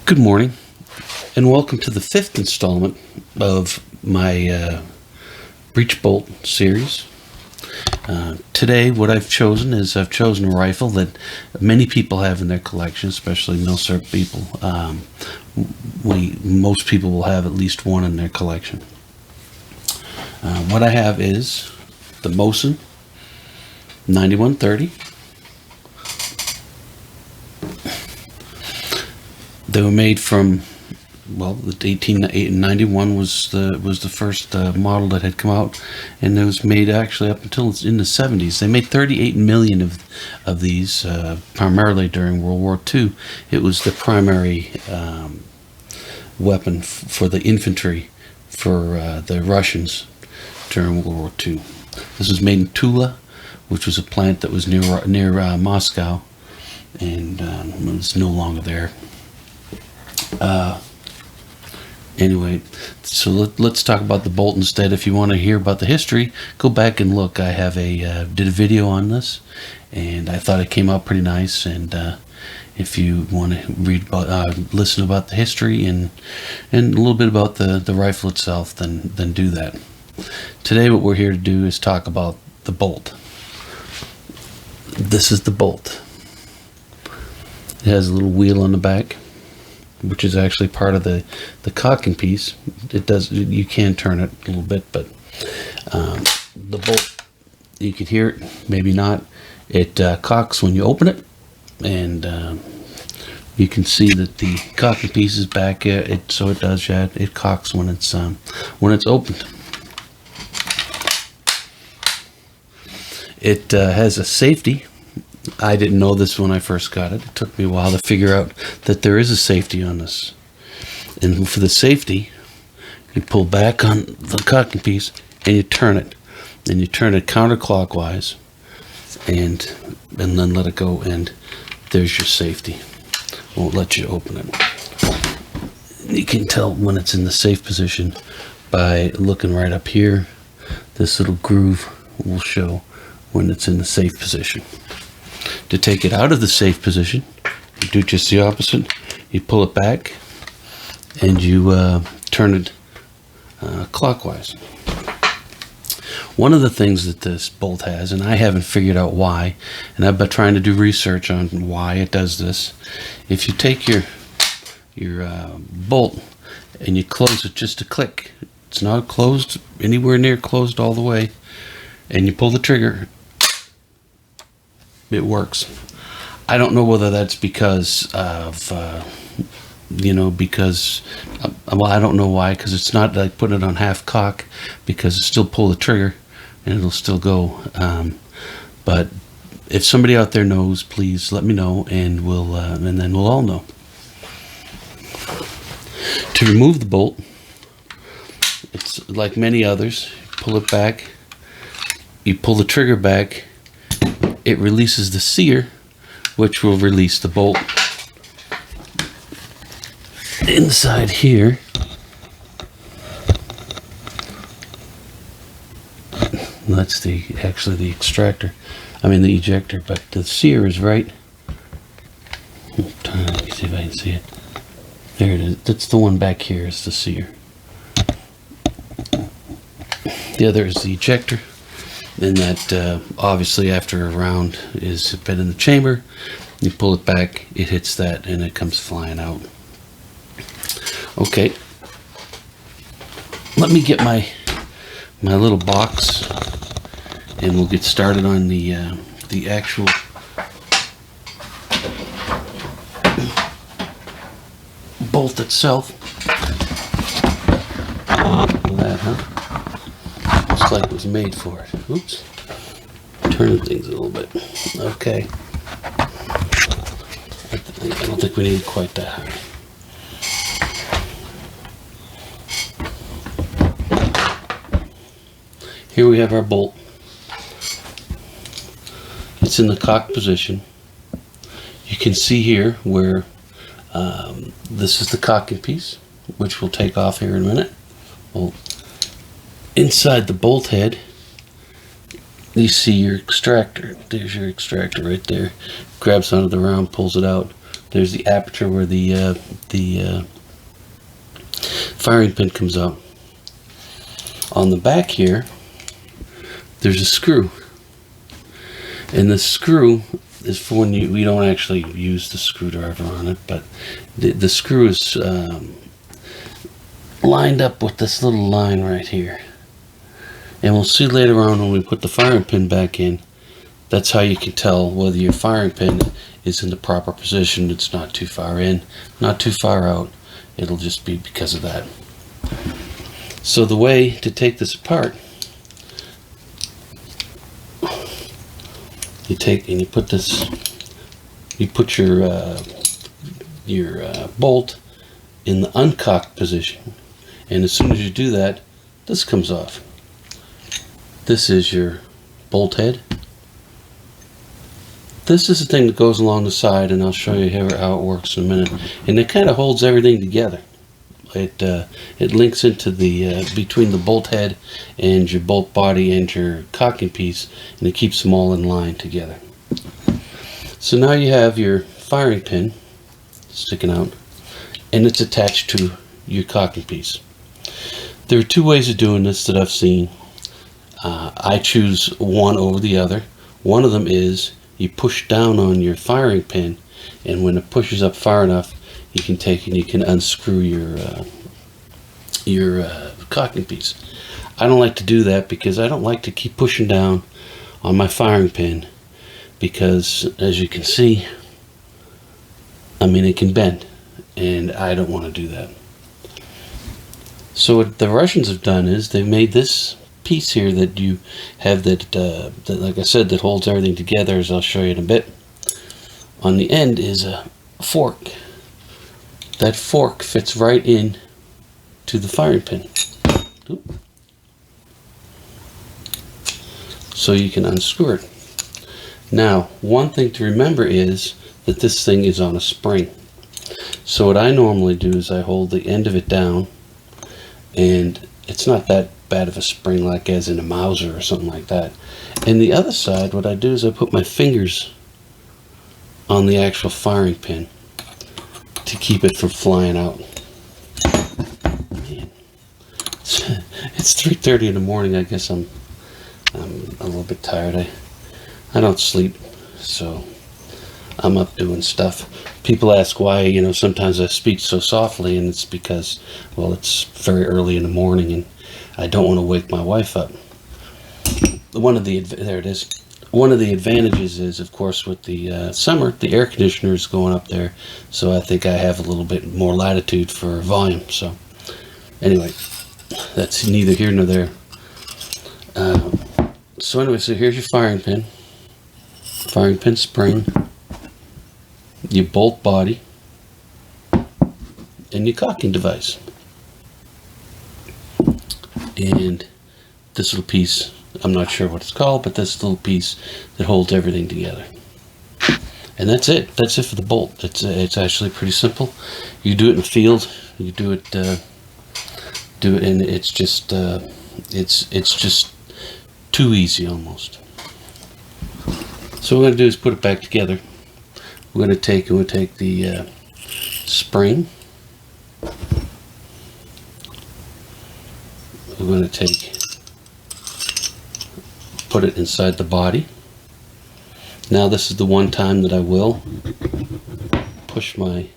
Good morning, and welcome to the fifth installment of my breech bolt series. Today, what I've chosen is a rifle that many people have in their collection, especially milsurp people. Most people will have at least one in their collection. What I have is the Mosin 9130. They were made from, well, the 1891 was the first model that had come out, and it was made actually up until in the 70s. They made 38 million of these, primarily during World War II. It was the primary weapon for the infantry for the Russians during World War II. This was made in Tula, which was a plant that was near Moscow, and it's no longer there. Anyway, so let's talk about the bolt instead. If you want to hear about the history, go back and look. I have did a video on this, and I thought it came out pretty nice. And if you want to read about, listen about the history and a little bit about the rifle itself, then do that. Today, what we're here to do is talk about the bolt. This is the bolt. It has a little wheel on the back, which is actually part of the cocking piece. You can turn it a little bit, but the bolt, you can hear it, maybe not. It cocks when you open it, and you can see that the cocking piece is back. So it does, yeah. It cocks when it's opened. It has a safety. I didn't know this when I first got it. It took me a while to figure out that there is a safety on this. And for the safety, you pull back on the cocking piece and you turn it. And you turn it counterclockwise and then let it go, and there's your safety. Won't let you open it. You can tell when it's in the safe position by looking right up here. This little groove will show when it's in the safe position. To take it out of the safe position, you do just the opposite. You pull it back and you turn it clockwise. One of the things that this bolt has, and I haven't figured out why, and I've been trying to do research on why it does this. If you take your bolt and you close it just a click, it's not closed anywhere near closed all the way, and you pull the trigger, it works. I don't know whether that's because of, well, I don't know why, because it's not like putting it on half cock, because it's still pull the trigger and it'll still go. But if somebody out there knows, please let me know, and then we'll all know. To remove the bolt, it's like many others. Pull it back, you pull the trigger back, it releases the sear, which will release the bolt. Inside here, that's actually the extractor. I mean the ejector, but the sear is right. Let me see if I can see it. There it is. That's the one back here. Is the sear. The other is the ejector. And that obviously after a round is been in the chamber, you pull it back, it hits that, and it comes flying out. Okay, let me get my little box, and we'll get started on the actual bolt itself. That, huh? Looks like it was made for it. Oops. Turning things a little bit. Okay. I don't think we need quite that high. Here we have our bolt. It's in the cock position. You can see here where this is the cocking piece, which we'll take off here in a minute. Well, inside the bolt head, you see your extractor. There's your extractor right there. Grabs onto the round, pulls it out. there's the aperture where the firing pin comes out. On the back here, there's a screw, and the screw is for when we don't actually use the screwdriver on it, but the screw is lined up with this little line right here. And we'll see later on when we put the firing pin back in, that's how you can tell whether your firing pin is in the proper position. It's not too far in, not too far out. It'll just be because of that. So the way to take this apart, you take and you put this, you put your bolt in the uncocked position, and as soon as you do that, this comes off. This is your bolt head. This is the thing that goes along the side, and I'll show you how it works in a minute. And it kind of holds everything together. It links into the between the bolt head and your bolt body and your cocking piece, and it keeps them all in line together. So now you have your firing pin sticking out, and it's attached to your cocking piece. There are two ways of doing this that I've seen. I choose one over the other. One of them is you push down on your firing pin, and when it pushes up far enough, you can take and you can unscrew your cocking piece. I don't like to do that because I don't like to keep pushing down on my firing pin, because as you can see, I mean, it can bend, and I don't want to do that. So what the Russians have done is they've made this piece here that you have that like I said, that holds everything together, as I'll show you in a bit. On the end is a fork. That fork fits right in to the firing pin. So you can unscrew it. Now, one thing to remember is that this thing is on a spring. So what I normally do is I hold the end of it down, and it's not that bad of a spring like as in a Mauser or something like that. And the other side, what I do is I put my fingers on the actual firing pin to keep it from flying out. Man. It's 3:30 in the morning. I guess I'm a little bit tired. I don't sleep, so I'm up doing stuff. People ask why, you know, sometimes I speak so softly, and it's because, well, it's very early in the morning and I don't want to wake my wife up. There it is. One of the advantages is, of course, with the summer, the air conditioner is going up there, so I think I have a little bit more latitude for volume. So anyway, that's neither here nor there. So anyway, so here's your firing pin spring, your bolt body, and your cocking device. And this little piece, I'm not sure what it's called, but this little piece that holds everything together. And that's it. That's it for the bolt. It's actually pretty simple. You do it in the field. You do it, and it's just too easy almost. So what we're going to do is put it back together. We're going to take the spring. We're going to put it inside the body. Now this is the one time that I will push my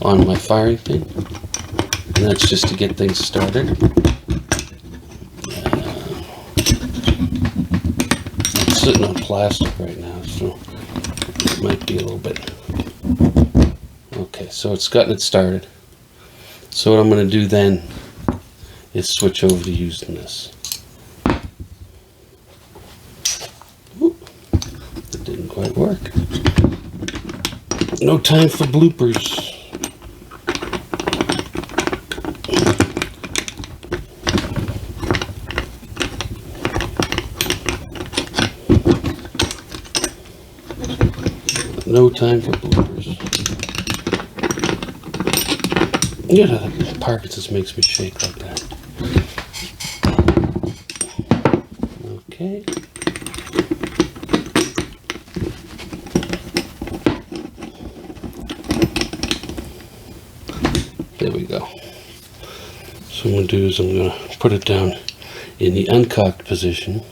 on my firing pin, and that's just to get things started. I'm sitting on plastic right now, so it might be a little bit. Okay, so it's gotten it started. So what I'm going to do then is switch over to using this. Ooh, it didn't quite work. No time for bloopers. No time for bloopers. You know, Parkinson's makes me shake like that. Okay. There we go. So what I'm going to do is I'm going to put it down in the uncocked position,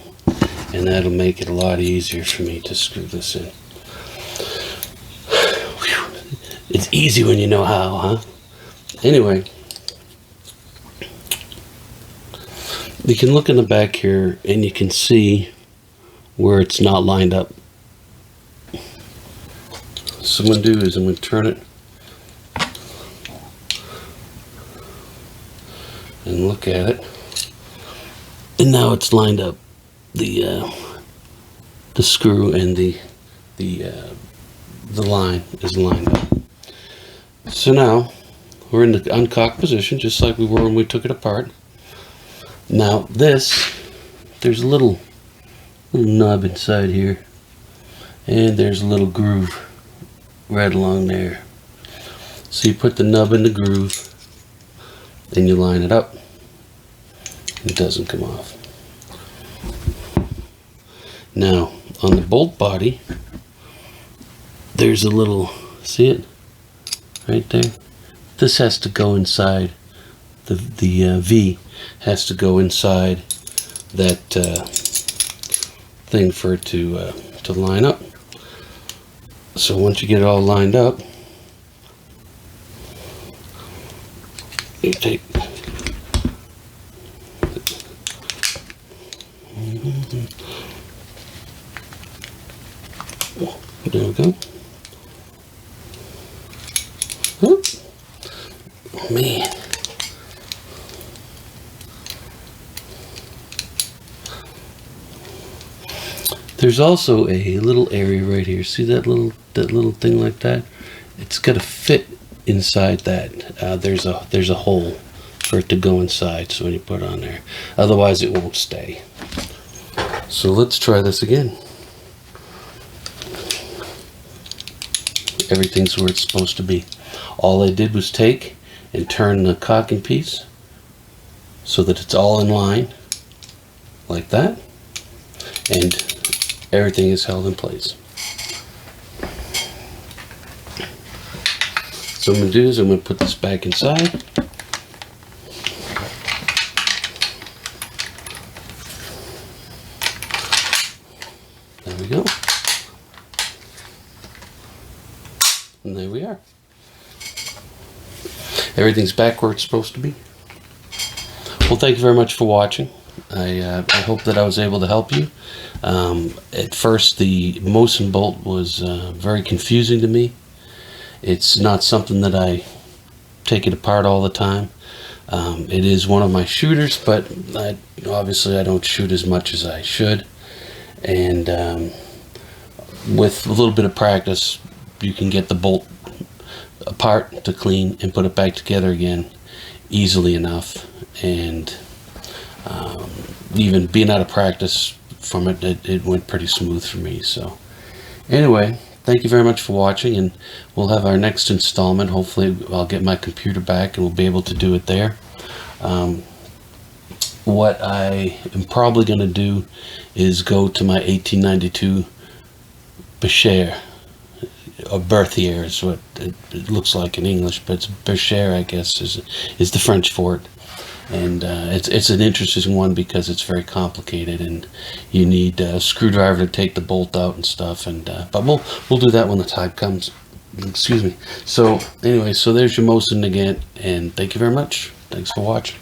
and that'll make it a lot easier for me to screw this in. It's easy when you know how, huh? Anyway, you can look in the back here and you can see where it's not lined up. So what I'm going to do is I'm going to turn it and look at it, and now it's lined up. The screw and the line is lined up. So now we're in the uncocked position, just like we were when we took it apart. Now there's a little knob inside here, and there's a little groove right along there. So you put the nub in the groove, then you line it up. It doesn't come off. Now on the bolt body, there's a little, see it right there? This has to go inside, the V has to go inside that thing for it to line up. So once you get it all lined up, you take there we go. Oh man. There's also a little area right here. See that little thing like that? It's got to fit inside that. There's a hole for it to go inside. So when you put it on there, otherwise it won't stay. So let's try this again. Everything's where it's supposed to be. All I did was take and turn the cocking piece so that it's all in line like that, and everything is held in place. So what I'm going to do is I'm going to put this back inside. There we go. And there we are. Everything's back where it's supposed to be. Well, thank you very much for watching. I hope that I was able to help you. At first, the Mosin bolt was very confusing to me. It's not something that I take it apart all the time. It is one of my shooters, but obviously I don't shoot as much as I should. And with a little bit of practice, you can get the bolt apart to clean and put it back together again easily enough. And even being out of practice from it went pretty smooth for me. So anyway, thank you very much for watching, and we'll have our next installment. Hopefully I'll get my computer back and we'll be able to do it there. What I am probably going to do is go to my 1892 Becher, or Berthier is what it looks like in English, but it's Becher, I guess, is the French for it. And it's an interesting one because it's very complicated, and you need a screwdriver to take the bolt out and stuff. And but we'll do that when the time comes. Excuse me. So anyway, so there's your Mosin Nagant, and thank you very much. Thanks for watching.